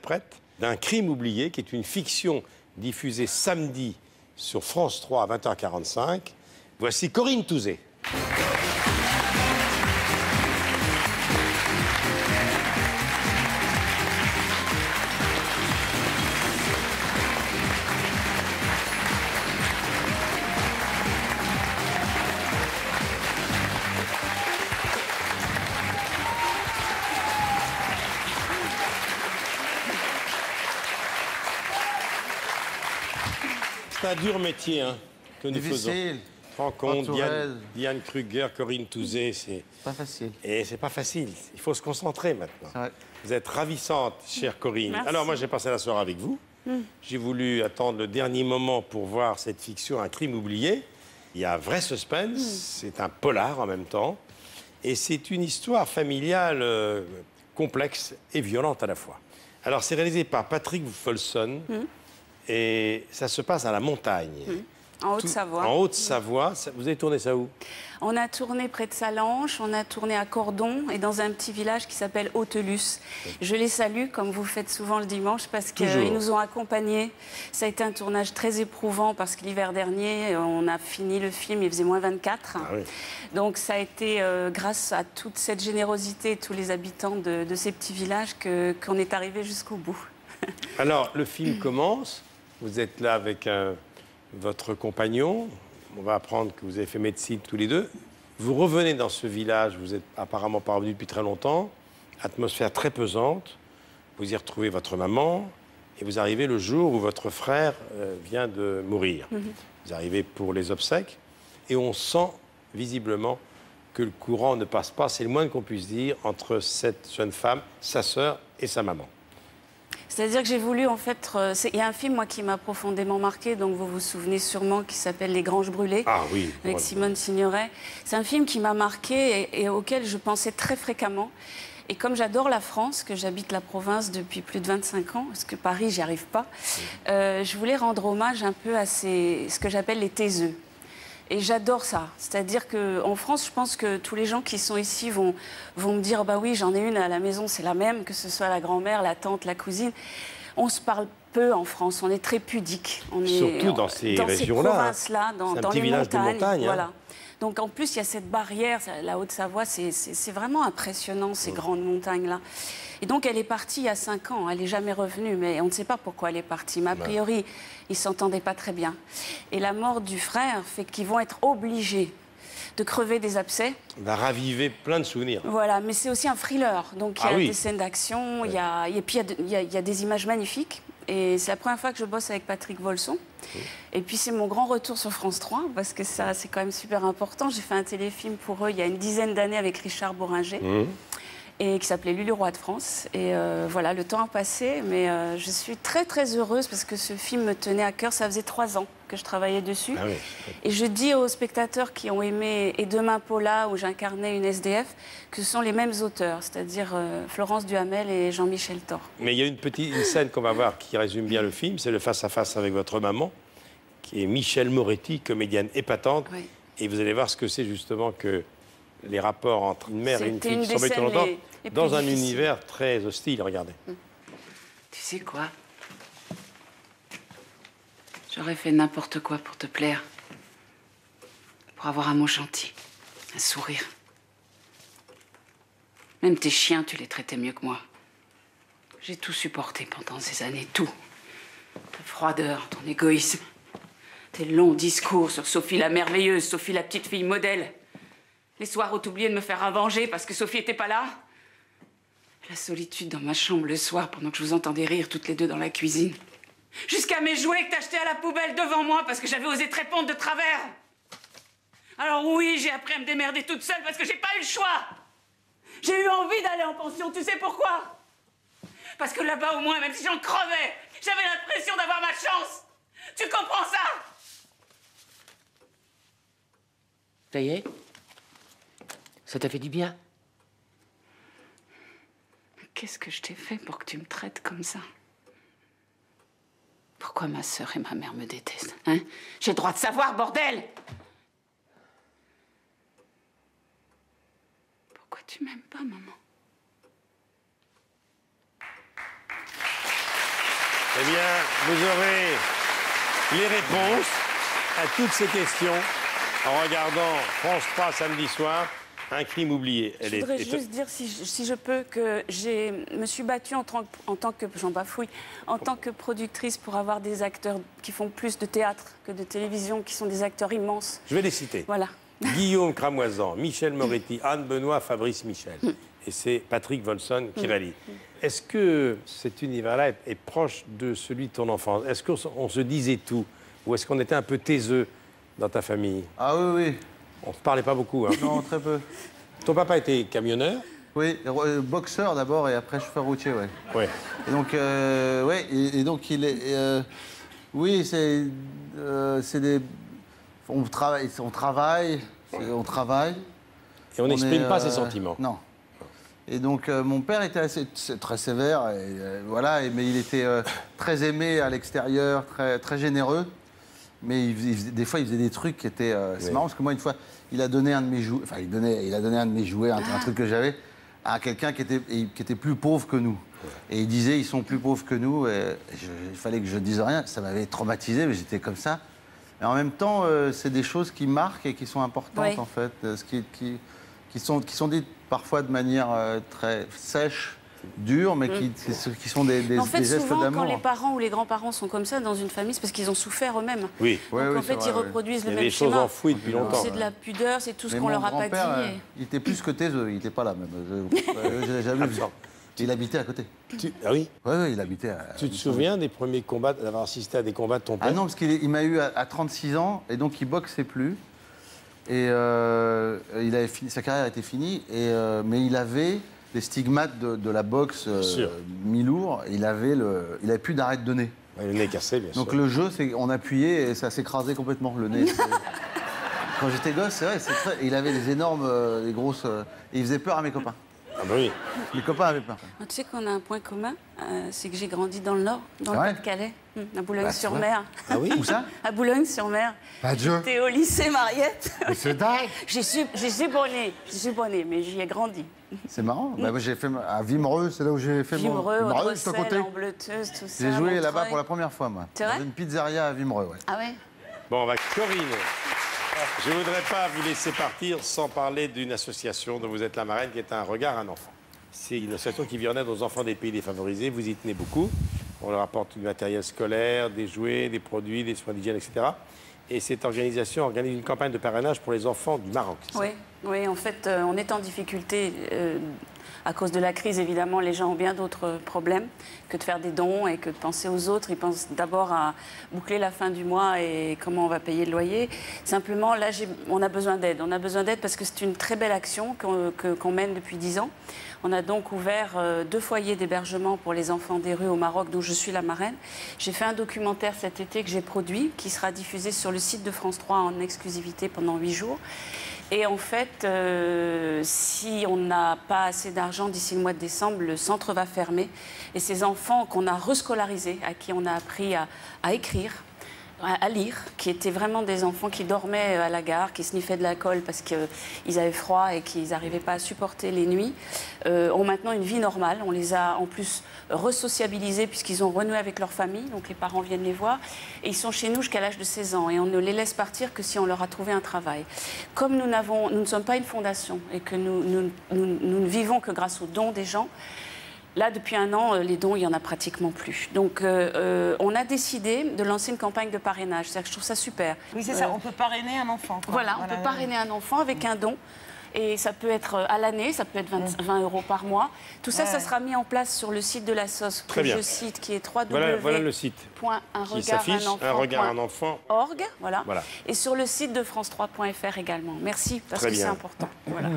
interprète d'un crime oublié, qui est une fiction diffusée samedi sur France 3 à 20h45. Voici Corinne Touzé. C'est un dur métier hein, que nous faisons. Difficile. Tu te rends compte, Diane Kruger, Corinne Touzé, c'est... Pas facile. Et c'est pas facile. Il faut se concentrer maintenant. Ouais. Vous êtes ravissante, chère Corinne. Merci. Alors moi, j'ai passé la soirée avec vous. J'ai voulu attendre le dernier moment pour voir cette fiction, Un crime oublié. Il y a un vrai suspense. C'est un polar en même temps. Et c'est une histoire familiale complexe et violente à la fois. Alors, c'est réalisé par Patrick Wolfson. Et ça se passe à la montagne. En Haute-Savoie. En Haute-Savoie. Vous avez tourné ça où? On a tourné près de Salanches, on a tourné à Cordon et dans un petit village qui s'appelle Hautelus. Je les salue, comme vous faites souvent le dimanche, parce qu'ils nous ont accompagnés. Ça a été un tournage très éprouvant parce que l'hiver dernier, on a fini le film, il faisait moins 24. Ah oui. Donc ça a été grâce à toute cette générosité et tous les habitants de ces petits villages qu'on est arrivé jusqu'au bout. Alors, le film commence. Vous êtes là avec votre compagnon. On va apprendre que vous avez fait médecine tous les deux. Vous revenez dans ce village. Vous n'êtes apparemment pas revenu depuis très longtemps. Atmosphère très pesante. Vous y retrouvez votre maman. Et vous arrivez le jour où votre frère vient de mourir. Vous arrivez pour les obsèques. Et on sent visiblement que le courant ne passe pas, c'est le moins qu'on puisse dire, entre cette jeune femme, sa sœur et sa maman. C'est-à-dire que j'ai voulu, en fait... Il y a un film, moi, qui m'a profondément marqué, donc vous vous souvenez sûrement, qui s'appelle Les Granges Brûlées, oui, avec Simone Signoret. C'est un film qui m'a marqué et auquel je pensais très fréquemment. Et comme j'adore la France, que j'habite la province depuis plus de 25 ans, parce que Paris, j'y arrive pas, je voulais rendre hommage un peu à ce que j'appelle les taiseux. Et j'adore ça. C'est-à-dire qu'en France, je pense que tous les gens qui sont ici vont me dire « bah oui, j'en ai une à la maison, c'est la même, que ce soit la grand-mère, la tante, la cousine ». On se parle peu en France, on est très pudique. Surtout dans ces régions-là. Dans ces provinces-là, dans les montagnes. Voilà. Hein. Donc en plus, il y a cette barrière, la Haute-Savoie, c'est vraiment impressionnant, ces grandes montagnes-là. Et donc elle est partie il y a 5 ans, elle n'est jamais revenue, mais on ne sait pas pourquoi elle est partie. Mais a priori, ils ne s'entendaient pas très bien. Et la mort du frère fait qu'ils vont être obligés de crever des abcès. On va raviver plein de souvenirs. Voilà, mais c'est aussi un thriller. Donc il y a des scènes d'action, et puis il y a des images magnifiques. Et c'est la première fois que je bosse avec Patrick Wolfson. Et puis c'est mon grand retour sur France 3, parce que ça, c'est quand même super important. J'ai fait un téléfilm pour eux il y a une dizaine d'années avec Richard Boringer. Et qui s'appelait Lulu Roi de France. Et voilà, le temps a passé, mais je suis très très heureuse parce que ce film me tenait à cœur. Ça faisait 3 ans que je travaillais dessus. Et je dis aux spectateurs qui ont aimé Et demain Paula, où j'incarnais une SDF, que ce sont les mêmes auteurs, c'est-à-dire Florence Duhamel et Jean-Michel Thor. Mais il y a une scène qu'on va voir qui résume bien le film, c'est le face-à-face avec votre maman, qui est Michèle Moretti, comédienne épatante. Et vous allez voir ce que c'est justement que les rapports entre une mère et une fille qui sont métonnants longtemps dans un univers très hostile. Regardez. Tu sais quoi? J'aurais fait n'importe quoi pour te plaire. Pour avoir un mot gentil, un sourire. Même tes chiens, tu les traitais mieux que moi. J'ai tout supporté pendant ces années, tout. Ta froideur, ton égoïsme. Tes longs discours sur Sophie la merveilleuse, Sophie la petite fille modèle. Les soirs où t'oubliais de me faire à venger parce que Sophie était pas là. La solitude dans ma chambre le soir pendant que je vous entendais rire toutes les deux dans la cuisine. Jusqu'à mes jouets que t'as jetés à la poubelle devant moi parce que j'avais osé te répondre de travers. Alors oui, j'ai appris à me démerder toute seule parce que j'ai pas eu le choix. J'ai eu envie d'aller en pension, tu sais pourquoi? Parce que là-bas, au moins, même si j'en crevais, j'avais l'impression d'avoir ma chance. Tu comprends ça? Ça y est? Ça t'a fait du bien? Qu'est-ce que je t'ai fait pour que tu me traites comme ça? Pourquoi ma sœur et ma mère me détestent, hein? J'ai le droit de savoir, bordel! Pourquoi tu m'aimes pas, maman? Eh bien, vous aurez les réponses à toutes ces questions en regardant France 3 samedi soir, Un crime oublié. Je voudrais juste dire, si je peux, que je me suis battue en tant que, j'en bafouille, en tant que productrice pour avoir des acteurs qui font plus de théâtre que de télévision, qui sont des acteurs immenses. Je vais les citer. Voilà. Guillaume Cramoisan, Michel Moretti, Anne Benoît, Fabrice Michel. Et c'est Patrick Wolfson qui réalise. Est-ce que cet univers-là est proche de celui de ton enfance? Est-ce qu'on se disait tout? Ou est-ce qu'on était un peu taiseux dans ta famille? Ah oui, oui. On ne se parlait pas beaucoup, hein? Non, très peu. Ton papa était camionneur? Oui, boxeur d'abord et après chauffeur routier, ouais. Ouais. Et donc, ouais, et donc il est... oui, c'est des... On travaille. Et on n'exprime pas ses sentiments. Non. Et donc, mon père était très sévère, et, voilà, mais il était très aimé à l'extérieur, très généreux. Mais des fois, il faisait des trucs qui étaient... c'est marrant, parce que moi, une fois, il a donné un de mes jouets, enfin, il a donné un de mes jouets, un truc que j'avais, à quelqu'un qui était plus pauvre que nous. Et il disait, ils sont plus pauvres que nous, et il fallait que je dise rien. Ça m'avait traumatisé, mais j'étais comme ça. Et en même temps, c'est des choses qui marquent et qui sont importantes, en fait, qui sont dites parfois de manière très sèche, dure, mais qui sont des gestes d'amour. En fait, souvent, quand les parents ou les grands-parents sont comme ça dans une famille, c'est parce qu'ils ont souffert eux-mêmes. Oui. Donc, en fait, ils reproduisent le même Il schéma. y a des choses enfouies depuis longtemps. C'est de la pudeur, c'est tout ce qu'on leur a pas dit. Il était plus que taiseux, il n'était pas là, même. Je l'ai jamais vu. Il habitait à côté. Ah oui? Oui, il habitait à... Tu te souviens des premiers combats, d'avoir assisté à des combats de ton père? Ah non, parce qu'il m'a eu à 36 ans, et donc il boxait plus. Et il avait fini, sa carrière était finie, mais il avait les stigmates de la boxe mi-lourd, il avait plus d'arrêt de donner. Ouais, le nez cassé, bien sûr. Donc le jeu, c'est on appuyait et ça s'écrasait complètement, le nez. Quand j'étais gosse, c'est vrai, il avait des énormes, des grosses... et il faisait peur à mes copains. Ah bah oui. Mes copains avaient peur. Tu sais qu'on a un point commun, c'est que j'ai grandi dans le Nord, dans le Pas-de-Calais, à Boulogne-sur-Mer. Ah oui? Où ça? À Boulogne-sur-Mer. Adieu. J'étais au lycée Mariette. C'est dingue. Je suis bonné, mais j'y ai grandi. C'est marrant. Bah, moi, j'ai fait à Vimereux, c'est là où j'ai fait Vimereux, mon... Vimereux, c'est à côté. Ambleteuse, tout ça. J'ai joué là-bas pour la première fois, moi. C'est vrai? Dans une pizzeria à Vimereux, ouais. Ah ouais? Bon, on va Corinne. Je ne voudrais pas vous laisser partir sans parler d'une association dont vous êtes la marraine, qui est Un regard, un enfant. C'est une association qui vient en aide aux enfants des pays défavorisés. Vous y tenez beaucoup. On leur apporte du matériel scolaire, des jouets, des produits, des soins d'hygiène, etc. Et cette organisation organise une campagne de parrainage pour les enfants du Maroc. Oui, en fait, on est en difficulté. À cause de la crise, évidemment, les gens ont bien d'autres problèmes que de faire des dons et que de penser aux autres. Ils pensent d'abord à boucler la fin du mois et comment on va payer le loyer. Simplement, là, on a besoin d'aide. On a besoin d'aide parce que c'est une très belle action qu'on mène depuis 10 ans. On a donc ouvert 2 foyers d'hébergement pour les enfants des rues au Maroc, dont je suis la marraine. J'ai fait un documentaire cet été que j'ai produit, qui sera diffusé sur le site de France 3 en exclusivité pendant 8 jours. Et en fait, si on n'a pas assez d'argent d'ici le mois de décembre, le centre va fermer. Et ces enfants qu'on a rescolarisés, à qui on a appris à écrire, à lire, qui étaient vraiment des enfants qui dormaient à la gare, qui sniffaient de l'alcool parce qu'ils avaient froid et qu'ils n'arrivaient pas à supporter les nuits, ont maintenant une vie normale. On les a en plus resociabilisés puisqu'ils ont renoué avec leur famille, donc les parents viennent les voir. Et ils sont chez nous jusqu'à l'âge de 16 ans et on ne les laisse partir que si on leur a trouvé un travail. Comme nous ne sommes pas une fondation et que nous ne vivons que grâce aux dons des gens, là, depuis 1 an, les dons, il n'y en a pratiquement plus. Donc, on a décidé de lancer une campagne de parrainage. C'est-à-dire que je trouve ça super. Oui, c'est ça. On peut parrainer un enfant. Voilà, on peut parrainer un enfant avec un don. Et ça peut être à l'année, ça peut être 20 € par mois. Tout ça, ça sera mis en place sur le site de la SOS, que je cite, qui est Voilà le site qui s'affiche, unregardunenfant.org, voilà. Et sur le site de France3.fr également. Merci, parce que c'est important. Voilà.